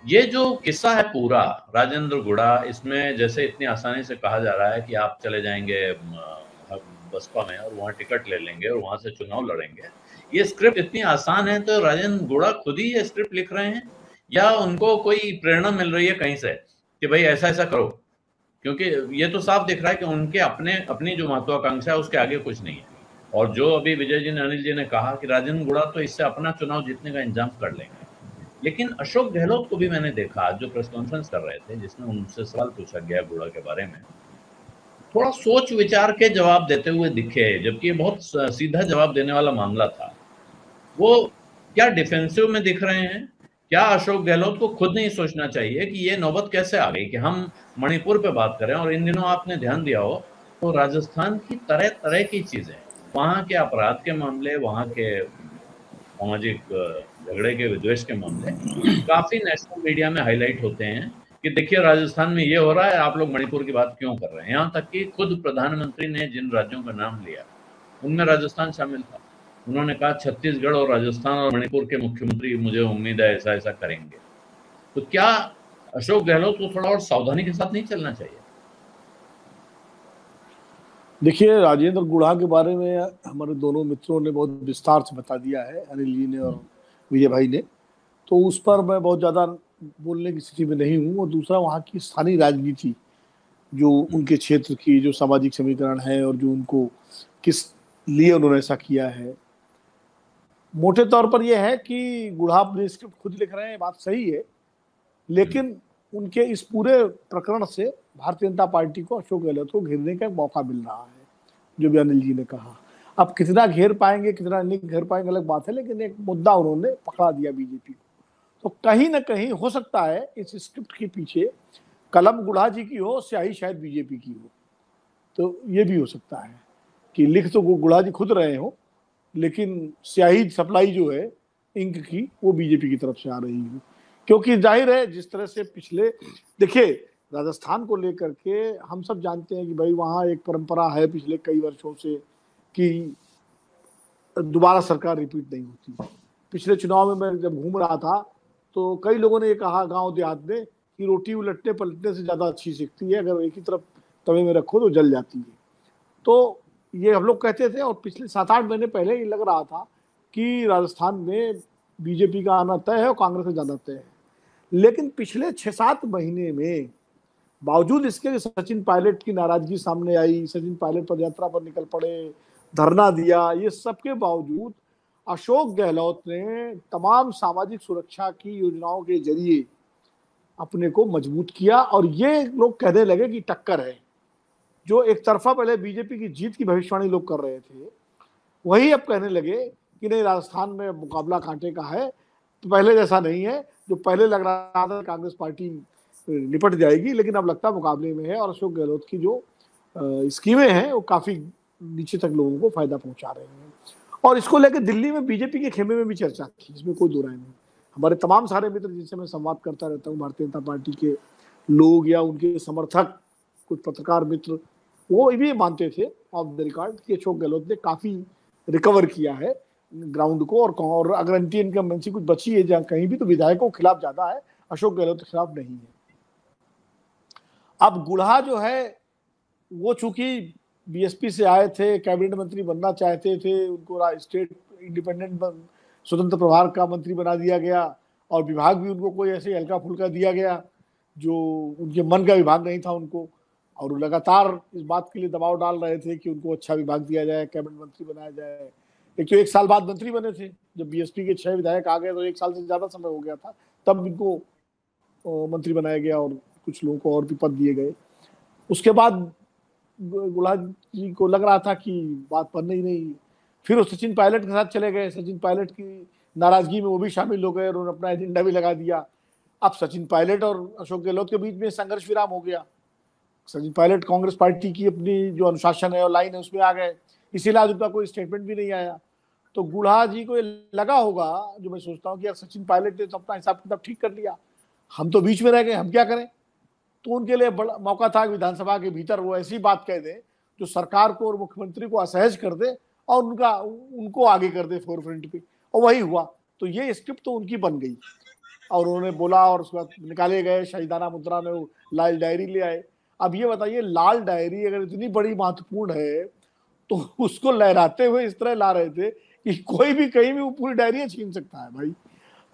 ये जो किस्सा है पूरा राजेंद्र गुड़ा, इसमें जैसे इतनी आसानी से कहा जा रहा है कि आप चले जाएंगे बसपा में और वहां टिकट ले लेंगे और वहां से चुनाव लड़ेंगे। ये स्क्रिप्ट इतनी आसान है, तो राजेंद्र गुड़ा खुद ही ये स्क्रिप्ट लिख रहे हैं या उनको कोई प्रेरणा मिल रही है कहीं से कि भाई ऐसा ऐसा करो? क्योंकि ये तो साफ दिख रहा है कि उनके अपनी जो महत्वाकांक्षा है उसके आगे कुछ नहीं है। और जो अभी विजय जी ने, अनिल जी ने कहा कि राजेंद्र गुड़ा तो इससे अपना चुनाव जीतने का इंतजाम कर लेंगे, लेकिन अशोक गहलोत को भी मैंने देखा जो प्रेस कॉन्फ्रेंस कर रहे थे, जिसमें उनसे सवाल पूछा गया गुड़ा के बारे में, थोड़ा सोच विचार के जवाब देते हुए दिखे, जबकि ये बहुत सीधा जवाब देने वाला मामला था। वो क्या डिफेंसिव में दिख रहे हैं? क्या अशोक गहलोत को खुद नहीं सोचना चाहिए कि ये नौबत कैसे आ गई कि हम मणिपुर पे बात करें? और इन दिनों आपने ध्यान दिया हो तो राजस्थान की तरह तरह की चीजें, वहां के अपराध के मामले, वहां के सामाजिक झगड़े के विद्वेष के मामले काफी नेशनल मीडिया में हाईलाइट होते हैं कि देखिए राजस्थान में ये हो रहा है, आप लोग मणिपुर की बात क्यों कर रहे हैं? यहाँ तक कि खुद प्रधानमंत्री ने जिन राज्यों का नाम लिया उनमें राजस्थान शामिल था। उन्होंने कहा छत्तीसगढ़ और राजस्थान और मणिपुर के मुख्यमंत्री, मुझे उम्मीद है ऐसा ऐसा करेंगे। तो क्या अशोक गहलोत को थोड़ा और सावधानी के साथ नहीं चलना चाहिए? देखिए, राजेंद्र गुड़ा के बारे में हमारे दोनों मित्रों ने बहुत विस्तार से बता दिया है, अनिल जी ने और विजय भाई ने, तो उस पर मैं बहुत ज़्यादा बोलने की स्थिति में नहीं हूँ। और दूसरा, वहाँ की स्थानीय राजनीति, जो उनके क्षेत्र की जो सामाजिक समीकरण है और जो उनको किस लिए उन्होंने ऐसा किया है, मोटे तौर पर यह है कि गुड़ा अपने स्क्रिप्ट खुद लिख रहे हैं, बात सही है, लेकिन उनके इस पूरे प्रकरण से भारतीय जनता पार्टी को अशोक गहलोत को घेरने का मौका मिल रहा है, जो भी अनिल जी ने कहा। अब कितना घेर पाएंगे कितना नहीं घेर पाएंगे अलग बात है, लेकिन एक मुद्दा उन्होंने पकड़ा दिया बीजेपी को। तो कहीं ना कहीं हो सकता है इस स्क्रिप्ट के पीछे कलम गुड़ा जी की हो, स्याही शायद बीजेपी की हो। तो ये भी हो सकता है कि लिख तो गुड़ा जी खुद रहे हो, लेकिन स्याही सप्लाई जो है इंक की वो बीजेपी की तरफ से आ रही है। क्योंकि जाहिर है जिस तरह से पिछले, देखिए राजस्थान को लेकर के हम सब जानते हैं कि भाई वहाँ एक परंपरा है पिछले कई वर्षों से कि दोबारा सरकार रिपीट नहीं होती। पिछले चुनाव में मैं जब घूम रहा था तो कई लोगों ने ये कहा गांव देहात में कि रोटी उलटने पलटने से ज़्यादा अच्छी सीखती है, अगर एक ही तरफ तवे में रखो तो जल जाती है। तो ये हम लोग कहते थे, और पिछले 7-8 महीने पहले ये लग रहा था कि राजस्थान में बीजेपी का आना तय है और कांग्रेस का जाना तय है। लेकिन पिछले 6-7 महीने में बावजूद इसके कि सचिन पायलट की नाराजगी सामने आई, सचिन पायलट पद यात्रा पर निकल पड़े, धरना दिया, ये सब के बावजूद अशोक गहलोत ने तमाम सामाजिक सुरक्षा की योजनाओं के जरिए अपने को मजबूत किया। और ये लोग कहने लगे कि टक्कर है। जो एक तरफा पहले बीजेपी की जीत की भविष्यवाणी लोग कर रहे थे, वही अब कहने लगे कि नहीं, राजस्थान में मुकाबला कांटे का है, तो पहले जैसा नहीं है। जो पहले लग रहा था कांग्रेस पार्टी निपट जाएगी, लेकिन अब लगता है मुकाबले में है। और अशोक गहलोत की जो स्कीमें हैं वो काफी नीचे तक लोगों को फायदा पहुंचा रहे हैं। और इसको लेकर दिल्ली में बीजेपी के खेमे में भी चर्चा थी, इसमें कोई दो राय नहीं। हमारे तमाम सारे मित्र जिनसे मैं संवाद करता रहता हूँ, भारतीय जनता पार्टी के लोग या उनके समर्थक, कुछ पत्रकार मित्र, वो भी मानते थे ऑफ द रिकॉर्ड कि अशोक गहलोत ने काफी रिकवर किया है ग्राउंड को। और अगर एंटी इनकम्बेंसी कुछ बची है जहाँ कहीं भी, तो विधायकों के खिलाफ ज्यादा है, अशोक गहलोत के खिलाफ नहीं है। अब गुड़ा जो है वो चूंकि बीएसपी से आए थे, कैबिनेट मंत्री बनना चाहते थे, उनको स्टेट इंडिपेंडेंट स्वतंत्र प्रभार का मंत्री बना दिया गया, और विभाग भी उनको कोई ऐसे हल्का फुल्का दिया गया जो उनके मन का विभाग नहीं था उनको। और वो लगातार इस बात के लिए दबाव डाल रहे थे कि उनको अच्छा विभाग दिया जाए, कैबिनेट मंत्री बनाया जाए। एक तो 1 साल बाद मंत्री बने थे, जब बीएसपी के 6 विधायक आ गए तो 1 साल से ज्यादा समय हो गया था, तब इनको मंत्री बनाया गया और कुछ लोगों को और भी पद दिए गए। उसके बाद गुड़ा जी को लग रहा था कि बात बनने ही नहीं, फिर वो सचिन पायलट के साथ चले गए। सचिन पायलट की नाराजगी में वो भी शामिल हो गए और उन्होंने अपना एजेंडा भी लगा दिया। अब सचिन पायलट और अशोक गहलोत के बीच में संघर्ष विराम हो गया। सचिन पायलट कांग्रेस पार्टी की अपनी जो अनुशासन है और लाइन है उसमें आ गए, इसीलिए आज उनका कोई स्टेटमेंट भी नहीं आया। तो गुड़ा जी को लगा होगा, जो मैं सोचता हूँ कि यार सचिन पायलट ने तो अपना हिसाब किताब ठीक कर लिया, हम तो बीच में रह गए, हम क्या करें। तो उनके लिए बड़ा मौका था विधानसभा के भीतर वो ऐसी बात कह दे जो सरकार को और मुख्यमंत्री को असहज कर दे और उनको आगे कर दे फोरफ्रंट पे, और वही हुआ। तो ये स्क्रिप्ट तो उनकी बन गई। और उन्होंने बोला और उसके बाद निकाले गए, शहीदाना मुद्रा में वो लाल डायरी ले आए। अब ये बताइए, लाल डायरी अगर इतनी बड़ी महत्वपूर्ण है तो उसको लहराते हुए इस तरह ला रहे थे कि कोई भी कहीं भी वो पूरी डायरी छीन सकता है भाई।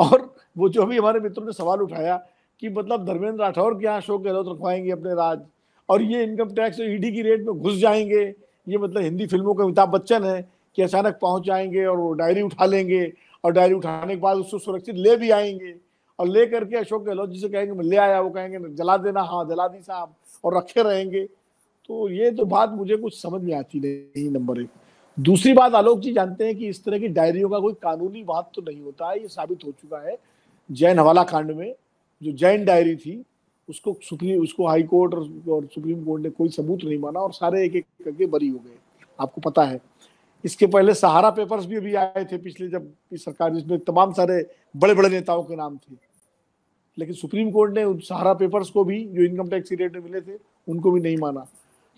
और वो जो भी हमारे मित्रों ने सवाल उठाया कि मतलब धर्मेंद्र राठौर के यहाँ अशोक गहलोत रखवाएंगे अपने राज, और ये इनकम टैक्स और ईडी की रेड में घुस जाएंगे, ये मतलब हिंदी फिल्मों के अमिताभ बच्चन है कि अचानक पहुंच जाएंगे और वो डायरी उठा लेंगे, और डायरी उठाने के बाद उसको सुरक्षित ले भी आएंगे, और ले करके अशोक गहलोत जिसे कहेंगे मैं ले आया, वो कहेंगे जला देना, हाँ जला दी साहब, और रखे रहेंगे। तो ये तो बात मुझे कुछ समझ में आती नहीं, नंबर एक। दूसरी बात, आलोक जी जानते हैं कि इस तरह की डायरियों का कोई कानूनी महत्व तो नहीं होता है, ये साबित हो चुका है जैन हवाला कांड में। जो जैन डायरी थी उसको हाई कोर्ट और सुप्रीम कोर्ट ने कोई सबूत नहीं माना और सारे एक एक करके बरी हो गए, आपको पता है। इसके पहले सहारा पेपर्स भी अभी आए थे पिछले, जब इस सरकार, जिसमें तमाम सारे बड़े बड़े नेताओं के नाम थे, लेकिन सुप्रीम कोर्ट ने सहारा पेपर्स को भी, जो इनकम टैक्स रेट में मिले थे, उनको भी नहीं माना।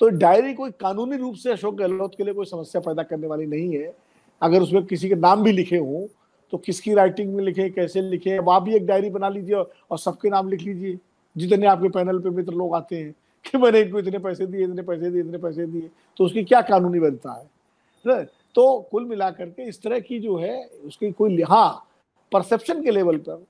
तो डायरी कोई कानूनी रूप से अशोक गहलोत के लिए कोई समस्या पैदा करने वाली नहीं है। अगर उसमें किसी के नाम भी लिखे हों तो किसकी राइटिंग में लिखे, कैसे लिखे, अब आप भी एक डायरी बना लीजिए और सबके नाम लिख लीजिए, जितने आपके पैनल पे मित्र लोग आते हैं कि मैंने इनको इतने पैसे दिए, इतने पैसे दिए, इतने पैसे दिए, तो उसकी क्या कानूनी बनता है। तो कुल मिलाकर के इस तरह की जो है उसकी कोई, हाँ परसेप्शन के लेवल पर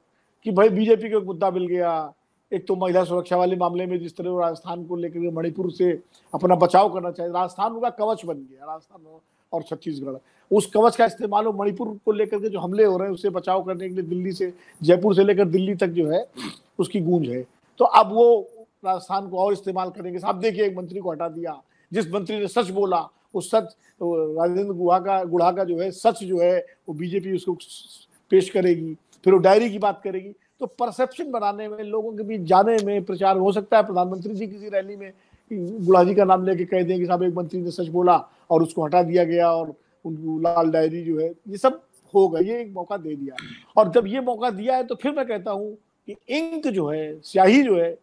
कि भाई बीजेपी को एक मुद्दा मिल गया, एक तो महिला सुरक्षा वाले मामले में जिस तरह राजस्थान को लेकर मणिपुर से अपना बचाव करना चाहिए, राजस्थान उनका कवच बन गया, राजस्थान और छत्तीसगढ़, उस कवच का इस्तेमाल मणिपुर को लेकर के जो हमले हो रहे हैं उससे बचाव करने के लिए दिल्ली से, जयपुर से लेकर दिल्ली तक जो है उसकी गूंज है। तो अब वो राजस्थान को और इस्तेमाल करेंगे। साहब देखिए, एक मंत्री को हटा दिया, जिस मंत्री ने सच बोला, उस सच, राजेंद्र गुढ़ा का जो है सच जो है वो बीजेपी उसको पेश करेगी, फिर वो डायरी की बात करेगी। तो परसेप्शन बनाने में, लोगों के बीच जाने में, प्रचार हो सकता है प्रधानमंत्री जी किसी रैली में गुढ़ा जी का नाम लेके कह दें कि साहब एक मंत्री ने सच बोला और उसको हटा दिया गया और उनको लाल डायरी जो है, ये सब होगा, ये एक मौका दे दिया। और जब ये मौका दिया है तो फिर मैं कहता हूँ कि इंक जो है, स्याही जो है,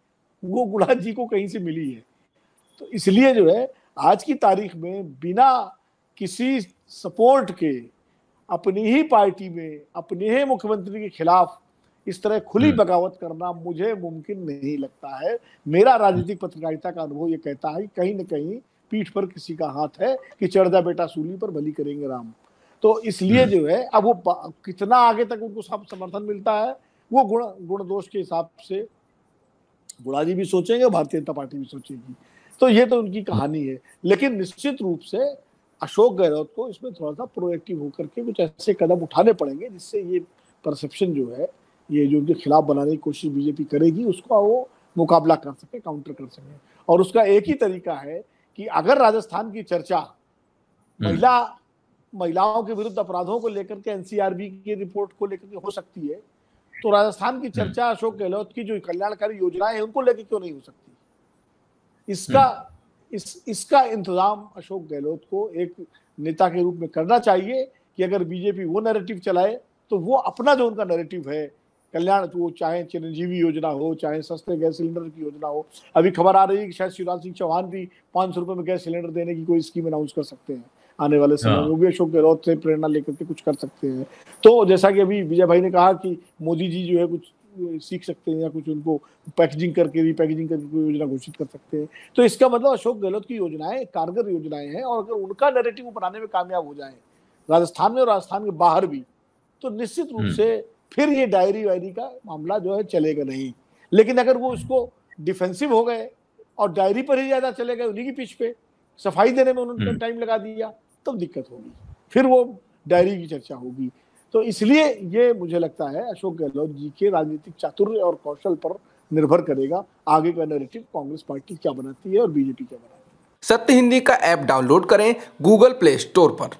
वो गुढ़ा जी को कहीं से मिली है। तो इसलिए जो है आज की तारीख में बिना किसी सपोर्ट के अपनी ही पार्टी में अपने ही मुख्यमंत्री के खिलाफ इस तरह खुली बगावत करना मुझे मुमकिन नहीं लगता है। मेरा राजनीतिक पत्रकारिता का अनुभव ये कहता है कहीं न कहीं पीठ पर किसी का हाथ है कि चढ़ जा बेटा सूली पर, भली करेंगे राम। तो इसलिए जो है अब वो कितना आगे तक उनको समर्थन मिलता है वो गुण दोष के हिसाब से गुढ़ा जी भी सोचेंगे, भारतीय जनता पार्टी भी सोचेगी। तो ये तो उनकी कहानी है, लेकिन निश्चित रूप से अशोक गहलोत को इसमें थोड़ा सा प्रोएक्टिव होकर के कुछ ऐसे कदम उठाने पड़ेंगे जिससे ये परसेप्शन जो है, ये जो उनके खिलाफ बनाने की कोशिश बीजेपी करेगी, उसका वो मुकाबला कर सके, काउंटर कर सके। और उसका एक ही तरीका है कि अगर राजस्थान की चर्चा महिलाओं के विरुद्ध अपराधों को लेकर के एनसीआरबी की रिपोर्ट को लेकर के हो सकती है, तो राजस्थान की चर्चा अशोक गहलोत की जो कल्याणकारी योजनाएं हैं उनको लेकर क्यों नहीं हो सकती। इसका इंतजाम अशोक गहलोत को एक नेता के रूप में करना चाहिए कि अगर बीजेपी वो नैरेटिव चलाए तो वो अपना जो उनका नैरेटिव है कल्याण, तो वो चाहे चिरंजीवी योजना हो, चाहे सस्ते गैस सिलेंडर की योजना हो। अभी खबर आ रही है कि शायद शिवराज सिंह चौहान भी 500 रुपए में गैस सिलेंडर देने की कोई स्कीम अनाउंस कर सकते हैं आने वाले समय में, वो भी अशोक गहलोत से प्रेरणा लेकर के कुछ कर सकते हैं। तो जैसा कि अभी विजय भाई ने कहा कि मोदी जी जो है कुछ सीख सकते हैं या कुछ उनको पैकेजिंग करके कोई योजना घोषित कर सकते हैं। तो इसका मतलब अशोक गहलोत की योजनाएं कारगर योजनाएं हैं, और अगर उनका नैरेटिव बनाने में कामयाब हो जाए राजस्थान में और राजस्थान के बाहर भी, तो निश्चित रूप से फिर ये डायरी वायरी का मामला जो है चलेगा नहीं। लेकिन अगर वो उसको डिफेंसिव हो गए और डायरी पर ही ज्यादा चले गए, उन्हीं की पीछ पे सफाई देने में उन्होंने टाइम लगा दिया, तब दिक्कत होगी, फिर वो डायरी की चर्चा होगी। तो इसलिए ये मुझे लगता है अशोक गहलोत जी के राजनीतिक चातुर्य और कौशल पर निर्भर करेगा आगे का नैरेटिव कांग्रेस पार्टी क्या बनाती है और बीजेपी क्या बनाती है। सत्य हिंदी का ऐप डाउनलोड करें गूगल प्ले स्टोर पर।